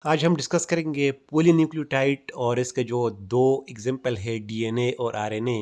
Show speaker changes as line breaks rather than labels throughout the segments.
आज हम डिस्कस करेंगे पॉलीन्यूक्लियोटाइड और इसके जो दो एग्जाम्पल है डीएनए और आरएनए।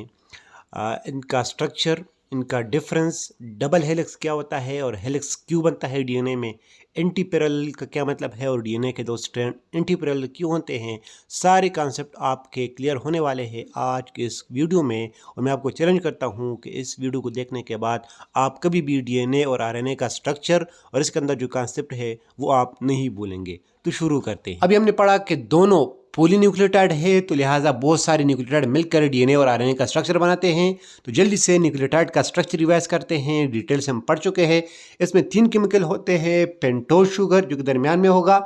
इनका स्ट्रक्चर, इनका डिफरेंस, डबल हेलिक्स क्या होता है और हेलिक्स क्यों बनता है डीएनए में, एंटीपैरेलल का क्या मतलब है और डीएनए के दो स्ट्रैंड एंटीपैरेलल क्यों होते हैं। सारे कॉन्सेप्ट आपके क्लियर होने वाले हैं आज के इस वीडियो में। और मैं आपको चैलेंज करता हूं कि इस वीडियो को देखने के बाद आप कभी भी डीएनए और आरएनए का स्ट्रक्चर और इसके अंदर जो कॉन्सेप्ट है वो आप नहीं भूलेंगे। तो शुरू करते हैं। अभी हमने पढ़ा कि दोनों पॉलीन्यूक्लियोटाइड है, तो लिहाजा बहुत सारे न्यूक्लियोटाइड मिलकर डीएनए और आरएनए का स्ट्रक्चर बनाते हैं। तो जल्दी से न्यूक्लियोटाइड का स्ट्रक्चर रिवाइज करते हैं। डिटेल से हम पढ़ चुके हैं। इसमें 3 केमिकल होते हैं। पेंटोज शुगर जो कि दरमियान में होगा,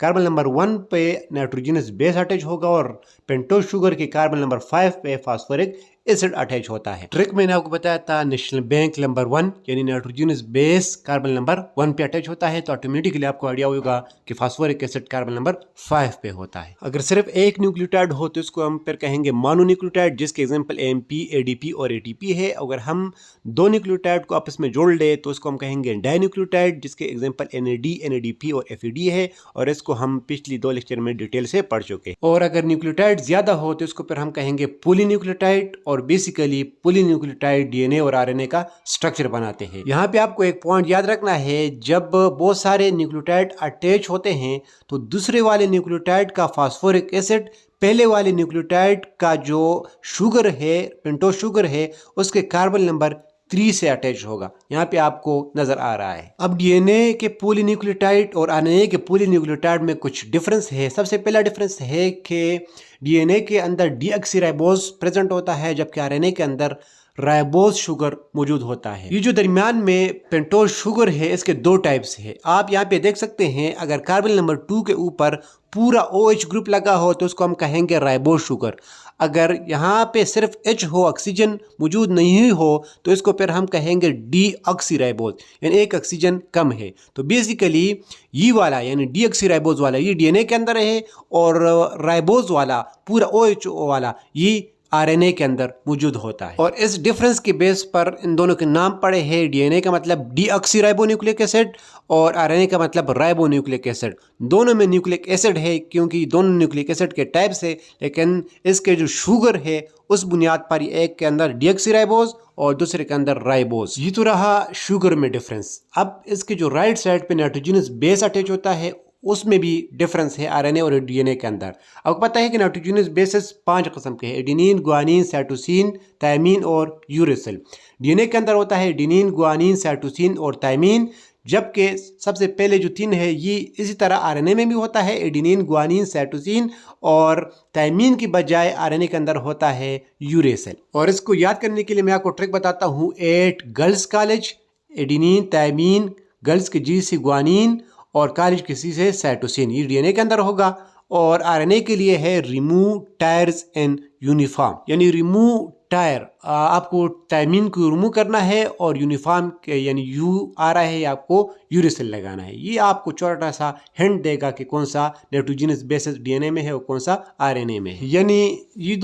कार्बन नंबर 1 पे नाइट्रोजनस बेस अटैच होगा और पेंटोज शुगर के कार्बन नंबर 5 पे फास्फोरिक एसिड अटैच होता है। ट्रिक मैंने आपको बताया था, नेशनल बैंक नंबर 1 यानी नाइट्रोजनस बेस कार्बन नंबर 1 पे अटैच होता है, तो ऑटोमेटिकली आपको आइडिया होगा कि फास्फोरिक एसिड कार्बन नंबर 5 पे होता है। अगर सिर्फ एक न्यूक्लियोटाइड हो तो इसको हम फिर कहेंगे मोनोन्यूक्लियोटाइड, जिसके एग्जांपल एएमपी, एडीपी और एटीपी है। अगर हम दो न्यूक्लियोटाइड को आपस में जोड़ ले तो इसको हम कहेंगे डाइन्यूक्लियोटाइड, जिसके एग्जांपल एनएडी, एनएडीपी और एफईडी है। और इसको हम पिछली 2 लेक्चर में डिटेल से पढ़ चुके हैं। और अगर न्यूक्लियोटाइड ज्यादा हो तो इसको फिर हम कहेंगे पॉलीन्यूक्लियोटाइड। और बेसिकली पॉलीन्यूक्लियोटाइड डीएनए और आरएनए का स्ट्रक्चर बनाते हैं। यहाँ पे आपको एक पॉइंट याद रखना है, जब बहुत सारे न्यूक्लियोटाइड अटैच होते हैं तो दूसरे वाले न्यूक्लियोटाइड का फास्फोरिक एसिड पहले वाले न्यूक्लियोटाइड का जो शुगर है, पेंटोज शुगर है, उसके कार्बन नंबर 3 से अटैच होगा। यहाँ पे आपको नजर आ रहा है। अब डीएनए के पॉलीन्यूक्लियोटाइड और आरएनए के पॉलीन्यूक्लियोटाइड में कुछ डिफरेंस है। सबसे पहला डिफरेंस है कि डीएनए के अंदर डीऑक्सीराइबोज प्रेजेंट होता है, जबकि आरएनए के अंदर राइबोज शुगर मौजूद होता है। ये जो दरमियान में पेंटोज शुगर है, इसके 2 टाइप्स है। आप यहाँ पे देख सकते हैं, अगर कार्बन नंबर 2 के ऊपर पूरा OH ग्रुप लगा हो तो उसको हम कहेंगे राइबोज शुगर। अगर यहाँ पे सिर्फ H हो, ऑक्सीजन मौजूद नहीं हो, तो इसको फिर हम कहेंगे डीऑक्सीराइबोज, यानी एक ऑक्सीजन कम है। तो बेसिकली ये वाला यानी डीऑक्सीराइबोज वाला ये डीएनए के अंदर है, और राइबोज वाला पूरा OH वाला ये आरएनए के अंदर मौजूद होता है। और इस डिफरेंस के बेस पर इन दोनों के नाम पड़े हैं। डीएनए का मतलब डीऑक्सीराइबोन्यूक्लिक एसिड और आरएनए का मतलब राइबोन्यूक्लिक एसिड। दोनों में न्यूक्लिक एसिड है क्योंकि दोनों न्यूक्लिक एसिड के टाइप्स है, लेकिन इसके जो शुगर है उस बुनियाद पर एक के अंदर डीऑक्सीराइबोज और दूसरे के अंदर राइबोज। ये तो रहा शुगर में डिफरेंस। अब इसके जो राइट साइड पे नाइट्रोजनस बेस अटैच होता है, उसमें भी डिफरेंस है आरएनए और डीएनए के अंदर। आपको पता है कि नाइट्रोजनस बेसेस 5 किस्म के हैं: एडेनिन, गुआनिन, साइटोसिन, थायमीन और यूरेसिल। डीएनए के अंदर होता है एडेनिन, गुआनिन, साइटोसिन और थायमीन, जबकि सबसे पहले जो 3 है ये इसी तरह आरएनए में भी होता है, एडेनिन, गुआनिन, साइटोसिन, और थायमीन की बजाय आरएनए के अंदर होता है यूरेसिल। और इसको याद करने के लिए मैं आपको ट्रिक बताता हूँ। 8 girls college, adenine, thymine, girls के जी से गुआनिन और कॉलेज किसी से साइटोसिन, ये डीएनए के अंदर होगा। और आरएनए के लिए है रिमूव टायर्स एंड यूनिफॉर्म, यानी रिमूव टायर आपको थायमीन को रिमूव करना है, और यूनिफॉर्म के यानी यू आ रहा है आपको यूरेसिल लगाना है। ये आपको छोटा सा हिंट देगा कि कौन सा नाइट्रोजनस बेसिस डीएनए में है और कौन सा आरएनए में है। यानी ये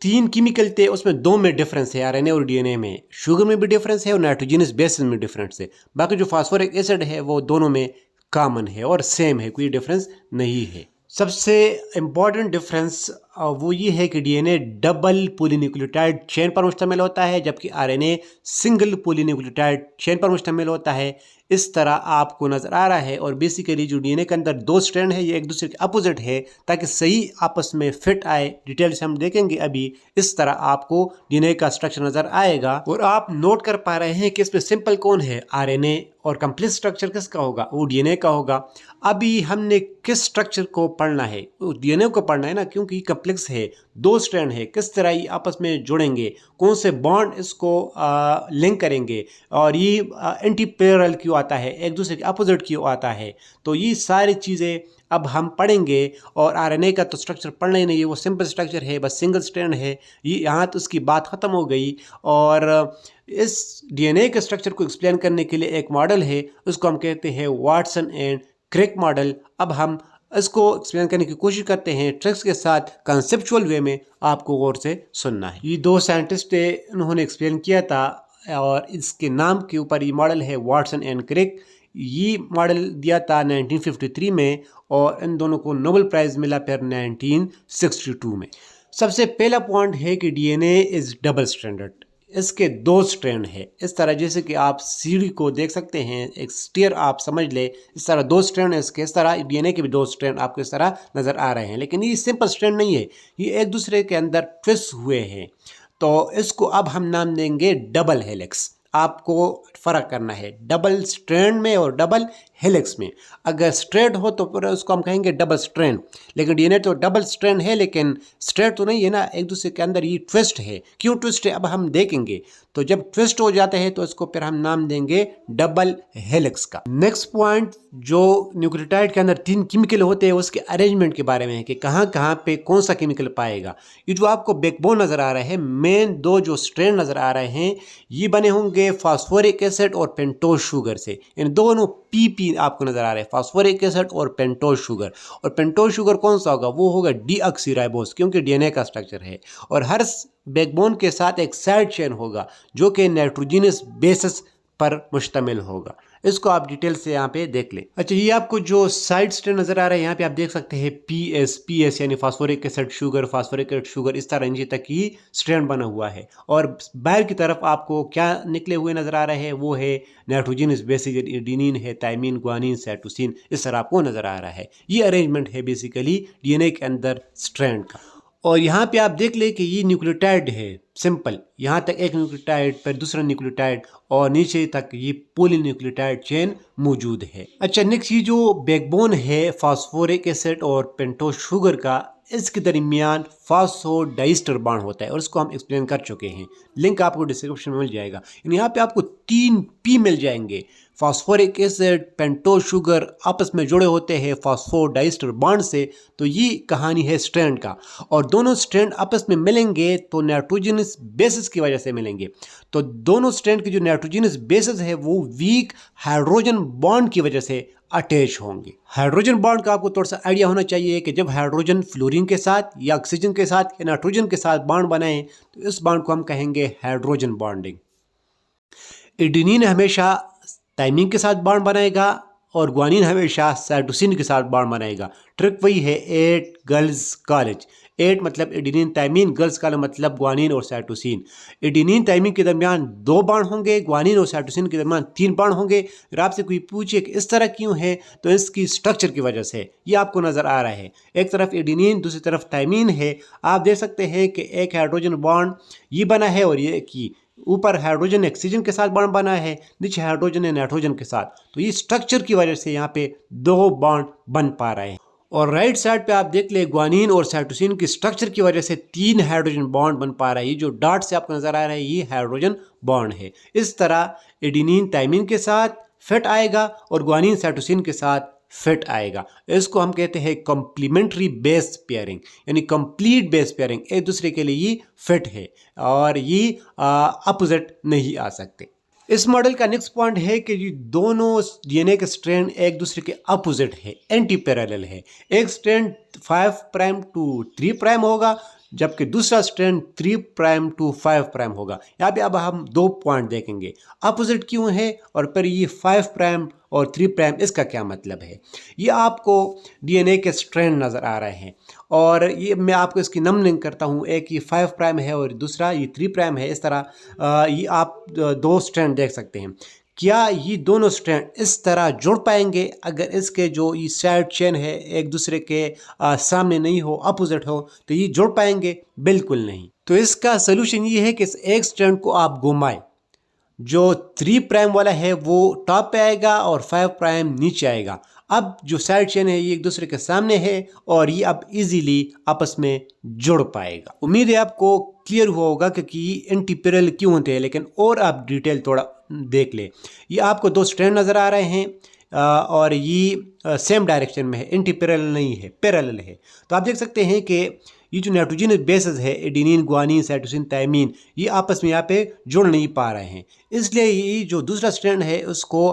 3 केमिकल थे, उसमें 2 में डिफरेंस है, आरएनए और डीएनए में। शुगर में भी डिफरेंस है और नाइट्रोजनस बेसिस में डिफरेंस है। बाकी जो फास्फोरिक एसिड है वो दोनों में कॉमन है और सेम है, कोई डिफरेंस नहीं है। सबसे इम्पॉर्टेंट डिफरेंस वो ये है कि डीएनए डबल पॉलीन्यूक्लियोटाइड चेन पर मुश्तमिल होता है, जबकि आरएनए सिंगल पॉलीन्यूक्लियोटाइड चेन पर मुश्तमिल होता है। इस तरह आपको नजर आ रहा है। और बेसिकली जो डीएनए के अंदर 2 स्ट्रैंड है ये एक दूसरे के अपोजिट है, ताकि सही आपस में फिट आए। डिटेल से हम देखेंगे अभी। इस तरह आपको डीएनए का स्ट्रक्चर नजर आएगा। और आप नोट कर पा रहे हैं कि इसमें सिंपल कौन है, आरएनए, और कंप्लीट स्ट्रक्चर किसका होगा, वो डीएनए का होगा। अभी हमने किस स्ट्रक्चर को पढ़ना है, डीएनए को पढ़ना है ना, क्योंकि कॉम्प्लेक्स है, 2 स्ट्रैंड है, किस तरह ये आपस में जुड़ेंगे, कौन से बॉन्ड इसको लिंक करेंगे, और ये एंटी पैरेलल क्यों आता है, एक दूसरे के अपोजिट क्यों आता है। तो ये सारी चीज़ें अब हम पढ़ेंगे। और आरएनए का तो स्ट्रक्चर पढ़ना ही नहीं है, वो सिंपल स्ट्रक्चर है, बस सिंगल स्ट्रैंड है। ये यहाँ तो उसकी बात ख़त्म हो गई। और इस डीएनए के स्ट्रक्चर को एक्सप्लेन करने के लिए एक मॉडल है, उसको हम कहते हैं वाटसन एंड क्रिक मॉडल। अब हम इसको एक्सप्लेन करने की कोशिश करते हैं ट्रिक्स के साथ, कंसेप्चुअल वे में। आपको गौर से सुनना है। ये 2 साइंटिस्ट उन्होंने एक्सप्लेन किया था, और इसके नाम के ऊपर ये मॉडल है वाटसन एंड क्रिक। ये मॉडल दिया था 1953 में और इन दोनों को नोबेल प्राइज़ मिला फिर 1962 में। सबसे पहला पॉइंट है कि डीएनए इज़ डबल स्ट्रैंडेड। इसके दो स्ट्रैंड है। इस तरह जैसे कि आप सीढ़ी को देख सकते हैं, एक स्टेयर आप समझ ले, इस तरह दो स्ट्रैंड है इसके। इस तरह डीएनए के भी दो स्ट्रैंड आपको इस तरह नज़र आ रहे हैं, लेकिन ये सिंपल स्ट्रैंड नहीं है, ये एक दूसरे के अंदर ट्विस्ट हुए हैं। तो इसको अब हम नाम देंगे डबल हेलिक्स। आपको फ़र्क करना है डबल स्ट्रैंड में और डबल हेलिक्स में। अगर स्ट्रेट हो तो फिर उसको हम कहेंगे डबल स्ट्रैंड, लेकिन डीएनए तो डबल स्ट्रैंड है लेकिन स्ट्रेट तो नहीं है ना, एक दूसरे के अंदर ये ट्विस्ट है। क्यों ट्विस्ट है अब हम देखेंगे। तो जब ट्विस्ट हो जाते हैं तो इसको फिर हम नाम देंगे डबल हेलिक्स का। नेक्स्ट पॉइंट जो न्यूक्लियोटाइड के अंदर 3 केमिकल होते हैं उसके अरेंजमेंट के बारे में है कि कहाँ कहाँ पे कौन सा केमिकल पाएगा। ये जो आपको बैकबोन नज़र आ रहा है, मेन दो जो स्ट्रैंड नज़र आ रहे हैं ये बने होंगे फास्फोरिक एसिड और पेंटोज शुगर से। इन दोनों पीपी आपको नजर आ रहा है, फास्फोरिक एसिड और पेंटोज शुगर। और पेंटोज शुगर कौन सा होगा, वो होगा डीऑक्सीराइबोस, क्योंकि डीएनए का स्ट्रक्चर है। और हर बैकबोन के साथ एक साइड चेन होगा जो कि नाइट्रोजनस बेसिस पर मुश्तमिल होगा। इसको आप डिटेल से यहाँ पे देख लें। अच्छा, ये आपको जो साइड स्ट्रैंड नजर आ रहा है यहाँ पे आप देख सकते हैं पीएस यानी phosphoric acid sugar, phosphoric acid sugar, इस तरह नीचे तक ही स्ट्रैंड बना हुआ है। और बाहर की तरफ आपको क्या निकले हुए नजर आ रहे हैं, वो है नाइट्रोजनस बेसिस, एडेनिन है, थायमिन, ग्वानिन, साइटोसिन, इस तरह आपको नजर आ रहा है। ये अरेंजमेंट है बेसिकली डीएनए के अंदर स्ट्रैंड का। और यहाँ पे आप देख ले कि ये न्यूक्लियोटाइड है सिंपल, यहाँ तक एक न्यूक्लियोटाइड फिर दूसरा न्यूक्लियोटाइड और नीचे तक ये पॉलीन्यूक्लियोटाइड चेन मौजूद है। अच्छा, नेक्स्ट ये जो बैकबोन है फास्फोरिक एसिड और पेंटोज शुगर का, इसके दरमियान फास्फोडाइस्टर बॉन्ड होता है और इसको हम एक्सप्लेन कर चुके हैं। लिंक आपको डिस्क्रिप्शन में मिल जाएगा। यहाँ पे आपको 3 पी मिल जाएंगे। फास्फोरिक एसिड, पेंटोज शुगर आपस में जुड़े होते हैं फास्फोडाइस्टर बॉन्ड से। तो ये कहानी है स्ट्रैंड का। और दोनों स्ट्रैंड आपस में मिलेंगे तो नाइट्रोजनस बेसिस की वजह से मिलेंगे। तो दोनों स्ट्रैंड की जो नाइट्रोजनस बेसिस है वो वीक हाइड्रोजन बॉन्ड की वजह से अटैच होंगे। हाइड्रोजन बॉन्ड का आपको थोड़ा सा आइडिया होना चाहिए कि जब हाइड्रोजन फ्लोरीन के साथ या ऑक्सीजन के साथ या नाइट्रोजन के साथ बॉन्ड बनाएं तो इस बॉन्ड को हम कहेंगे हाइड्रोजन बॉन्डिंग। एडेनिन हमेशा थायमिन के साथ बॉन्ड बनाएगा और ग्वानिन हमेशा साइटोसिन के साथ बॉन्ड बनाएगा। ट्रिक वही है 8 गर्ल्स कॉलेज। 8 मतलब एडेनिन थायमिन, गर्ल्स का मतलब ग्वानिन और साइटोसिन। एडेनिन थायमिन के दरमियान 2 बॉन्ड होंगे, ग्वानिन और साइटोसिन के दरमियान 3 बॉन्ड होंगे। अगर आपसे कोई पूछे कि इस तरह क्यों है तो इसकी स्ट्रक्चर की वजह से। ये आपको नजर आ रहा है, एक तरफ एडेनिन दूसरी तरफ थायमिन है। आप देख सकते हैं कि एक हाइड्रोजन बॉन्ड ये बना है और ये की ऊपर हाइड्रोजन ऑक्सीजन के साथ बॉन्ड बना है, नीचे हाइड्रोजन है नाइट्रोजन के साथ। तो ये स्ट्रक्चर की वजह से यहाँ पे 2 बॉन्ड बन पा रहे हैं। और राइट साइड पे आप देख ले ग्वानिन और साइटोसिन की स्ट्रक्चर की वजह से 3 हाइड्रोजन बॉन्ड बन पा रहा है। ये जो डॉट से आपको नजर आ रहा है ये हाइड्रोजन बॉन्ड है। इस तरह एडेनिन थायमिन के साथ फिट आएगा और ग्वानिन साइटोसिन के साथ फिट आएगा। इसको हम कहते हैं कॉम्प्लीमेंट्री बेस पेयरिंग, यानी कंप्लीट बेस पेयरिंग। एक दूसरे के लिए ये फिट है और ये अपोजिट नहीं आ सकते। इस मॉडल का नेक्स्ट पॉइंट है कि ये दोनों डीएनए के स्ट्रैंड एक दूसरे के अपोजिट है, एंटी पैरेलल है। एक स्ट्रैंड 5 प्राइम टू 3 प्राइम होगा जबकि दूसरा स्ट्रैंड 3 प्राइम टू 5 प्राइम होगा। यहाँ पे अब हम 2 पॉइंट देखेंगे अपोजिट क्यों है और फिर ये 5 प्राइम और 3 प्राइम इसका क्या मतलब है। ये आपको डीएनए के स्ट्रैंड नज़र आ रहे हैं और ये मैं आपको इसकी नंबरिंग करता हूँ। एक ये 5 प्राइम है और दूसरा ये 3 प्राइम है। इस तरह ये आप 2 स्ट्रैंड देख सकते हैं। क्या ये दोनों स्ट्रैंड इस तरह जुड़ पाएंगे अगर इसके जो ये साइड चेन है एक दूसरे के सामने नहीं हो, अपोजिट हो, तो ये जुड़ पाएंगे? बिल्कुल नहीं। तो इसका सोल्यूशन ये है कि इस एक स्ट्रैंड को आप घुमाएं। जो 3 प्राइम वाला है वो टॉप पे आएगा और 5 प्राइम नीचे आएगा। अब जो साइड चेन है ये एक दूसरे के सामने है और ये अब इजीली आपस में जुड़ पाएगा। उम्मीद है आपको क्लियर हुआ होगा कि ये एंटी पैरेलल क्यों होते हैं, लेकिन और आप डिटेल थोड़ा देख ले। ये आपको 2 स्ट्रैंड नज़र आ रहे हैं और ये सेम डायरेक्शन में है, एंटी पैरेलल नहीं है, पैरेलल है। तो आप देख सकते हैं कि ये जो नाइट्रोजन बेसेस है एडेनिन, ग्वानिन, साइटोसिन, थायमिन, ये आपस में यहाँ पे जुड़ नहीं पा रहे हैं। इसलिए ये जो दूसरा स्ट्रैंड है उसको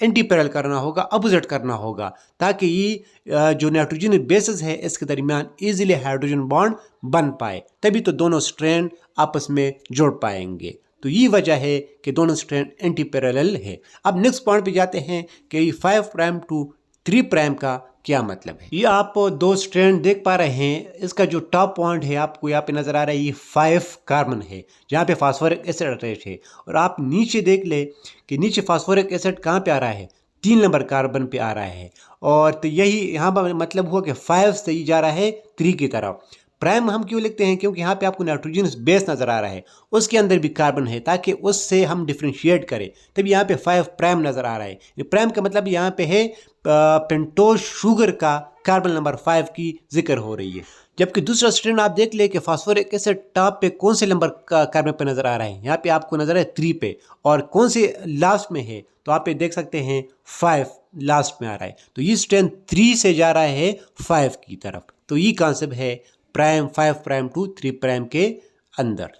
एंटी पैरेलल करना होगा, अपोजिट करना होगा, ताकि ये जो नाइट्रोजन बेसेस है इसके दरमियान इजीली हाइड्रोजन बॉन्ड बन पाए, तभी तो दोनों स्ट्रैंड आपस में जुड़ पाएंगे। तो ये वजह है कि दोनों स्ट्रैंड एंटी पैरेलल है। अब नेक्स्ट पॉइंट पे जाते हैं कि 5 प्राइम टू 3 प्राइम का क्या मतलब है। ये आप दो स्ट्रैंड देख पा रहे हैं, इसका जो टॉप पॉइंट है आपको यहाँ पे नजर आ रहा है, ये 5 कार्बन है जहाँ पे फास्फोरिक एसिड अटैच है। और आप नीचे देख ले कि नीचे फास्फोरिक एसिड कहाँ पे आ रहा है, 3 नंबर कार्बन पे आ रहा है। और तो यही यहाँ पर मतलब हुआ कि 5 से ही जा रहा है 3 की तरफ। प्राइम हम क्यों लिखते हैं, क्योंकि यहाँ पे आपको नाइट्रोजनस बेस नजर आ रहा है, उसके अंदर भी कार्बन है, ताकि उससे हम डिफ्रेंशिएट करें। तब यहाँ पे 5 प्राइम नजर आ रहा है। प्राइम का मतलब यहाँ पे है पेंटोज शुगर का कार्बन नंबर 5 की जिक्र हो रही है। जबकि दूसरा स्ट्रैंड आप देख ले कि फास्फोरिक एसिड टॉप पे कौन से नंबर का कार्बन पे नजर आ रहा है, यहाँ पे आपको नजर है 3 पे, और कौन से लास्ट में है तो आप ये देख सकते हैं 5 लास्ट में आ रहा है। तो ये स्ट्रैंड 3 से जा रहा है 5 की तरफ। तो ये कॉन्सेप्ट है प्राइम 5 प्राइम टू 3 प्राइम के अंदर।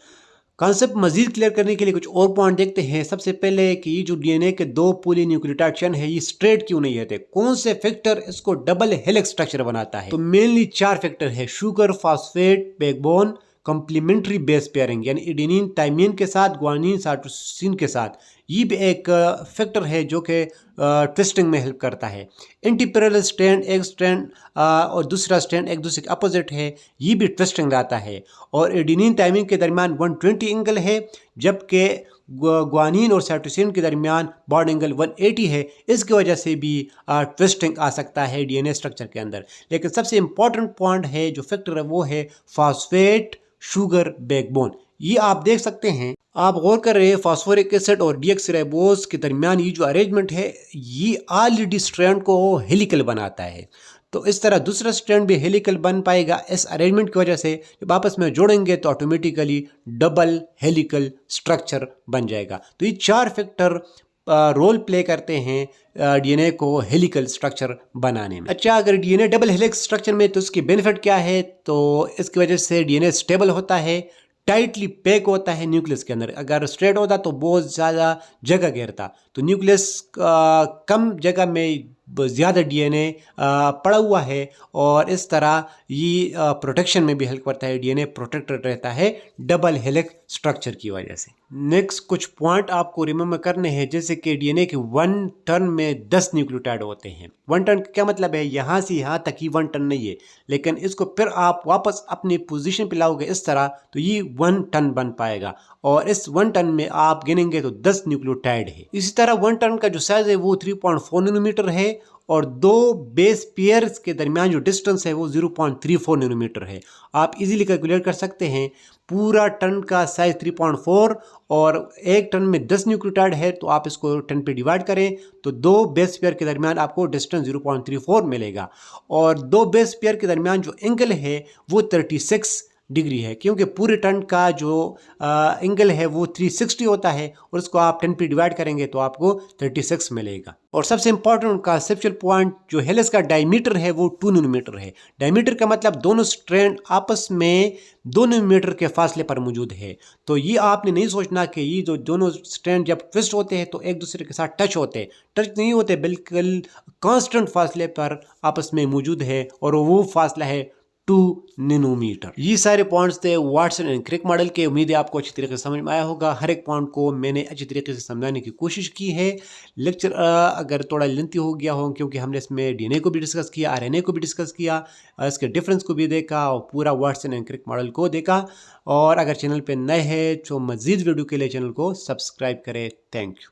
कॉन्सेप्ट मजीद क्लियर करने के लिए कुछ और पॉइंट देखते हैं। सबसे पहले कि ये जो डीएनए के 2 पॉलीन्यूक्लियोटाइड चेन है ये स्ट्रेट क्यों नहीं रहते, कौन से फैक्टर इसको डबल हेलिक्स स्ट्रक्चर बनाता है। तो मेनली 4 फैक्टर है, sugar, phosphate, backbone, complementary base pairing यानी एडेनिन थाइमिन के साथ, ग्वानिन साइटोसिन के साथ। ये भी एक फैक्टर है जो कि ट्विस्टिंग में हेल्प करता है। एंटीपैरेलल स्ट्रैंड, एक स्ट्रैंड और दूसरा स्ट्रैंड एक दूसरे के अपोजिट है, ये भी ट्विस्टिंग लाता है। और एडेनिन थाइमिन के दरमियान 120 एंगल है, जबकि ग्वानिन और साइटोसिन के दरमियान बॉन्ड एंगल 180 है। इसकी वजह से भी ट्विस्टिंग आ सकता है डीएनए स्ट्रक्चर के अंदर। लेकिन सबसे इंपॉर्टेंट पॉइंट है जो फैक्टर है वो है फास्फेट, शुगर, बैकबोन। ये आप देख सकते हैं, आप गौर कर रहे हैं फास्फोरिक एसिड और डीऑक्सीराइबोज के दरमियान ये जो अरेंजमेंट है ये ऑलरेडी स्ट्रैंड को हेलिकल बनाता है। तो इस तरह दूसरा स्ट्रैंड भी हेलिकल बन पाएगा इस अरेंजमेंट की वजह से। जब आपस में जोड़ेंगे तो ऑटोमेटिकली डबल हेलिकल स्ट्रक्चर बन जाएगा। तो ये 4 फैक्टर रोल प्ले करते हैं डीएनए को हेलिकल स्ट्रक्चर बनाने में। अच्छा, अगर डीएनए डबल हेलिक्स स्ट्रक्चर में तो उसकी बेनिफिट क्या है, तो इसकी वजह से डीएनए स्टेबल होता है, टाइटली पैक होता है न्यूक्लियस के अंदर। अगर स्ट्रेट होता तो बहुत ज़्यादा जगह घेरता, तो न्यूक्लियस कम जगह में ज़्यादा डीएनए पड़ा हुआ है, और इस तरह ये प्रोटेक्शन में भी हेल्प करता है। डीएनए प्रोटेक्टेड रहता है डबल हेलिक्स स्ट्रक्चर की वजह से। नेक्स्ट कुछ पॉइंट आपको रिमेंबर करने हैं, जैसे कि डीएनए के 1 टन में 10 न्यूक्लियोटाइड होते हैं। 1 टन का क्या मतलब है, यहाँ से यहाँ तक ही 1 टन नहीं है, लेकिन इसको फिर आप वापस अपनी पोजीशन पे लाओगे इस तरह तो ये 1 टन बन पाएगा। और इस 1 टन में आप गिनेंगे तो 10 न्यूक्लियोटाइड है। इसी तरह 1 टन का जो साइज है वो 3.4 नैनोमीटर है, और 2 बेस पेयर्स के दरमियान जो डिस्टेंस है वो 0.34 नैनोमीटर है। आप इजीली कैलकुलेट कर सकते हैं, पूरा टन का साइज 3.4 और 1 टन में 10 न्यूक्लियोटाइड है, तो आप इसको 10 पे डिवाइड करें तो 2 बेस पेयर के दरमियान आपको डिस्टेंस 0.34 मिलेगा। और 2 बेस पेयर के दरमियान जो एंगल है वो 36 डिग्री है, क्योंकि पूरे टन का जो एंगल है वो 360 होता है, और उसको आप 10 पे डिवाइड करेंगे तो आपको 36 मिलेगा। और सबसे इंपॉर्टेंट कंसेप्चुअल पॉइंट, जो हेलिक्स का डायमीटर है वो 2 नैनोमीटर है। डायमीटर का मतलब दोनों स्ट्रैंड आपस में 2 नैनोमीटर के फासले पर मौजूद है। तो ये आपने नहीं सोचना कि ये जो दोनों स्ट्रैंड जब ट्विस्ट होते हैं तो एक दूसरे के साथ टच होते हैं, टच नहीं होते, बिल्कुल कांस्टेंट फासले पर आपस में मौजूद है, और वो फासला है 2 नैनोमीटर। ये सारे पॉइंट्स थे वाटसन एंड क्रिक मॉडल के। उम्मीद है आपको अच्छी तरीके से समझ में आया होगा। हर एक पॉइंट को मैंने अच्छी तरीके से समझाने की कोशिश की है। लेक्चर अगर थोड़ा लेंथी हो गया हो, क्योंकि हमने इसमें डीएनए को भी डिस्कस किया, आरएनए को भी डिस्कस किया, इसके डिफरेंस को भी देखा, और पूरा वाटसन एंड क्रिक मॉडल को देखा। और अगर चैनल पर नए हैं तो मजीद वीडियो के लिए चैनल को सब्सक्राइब करें। Thank you.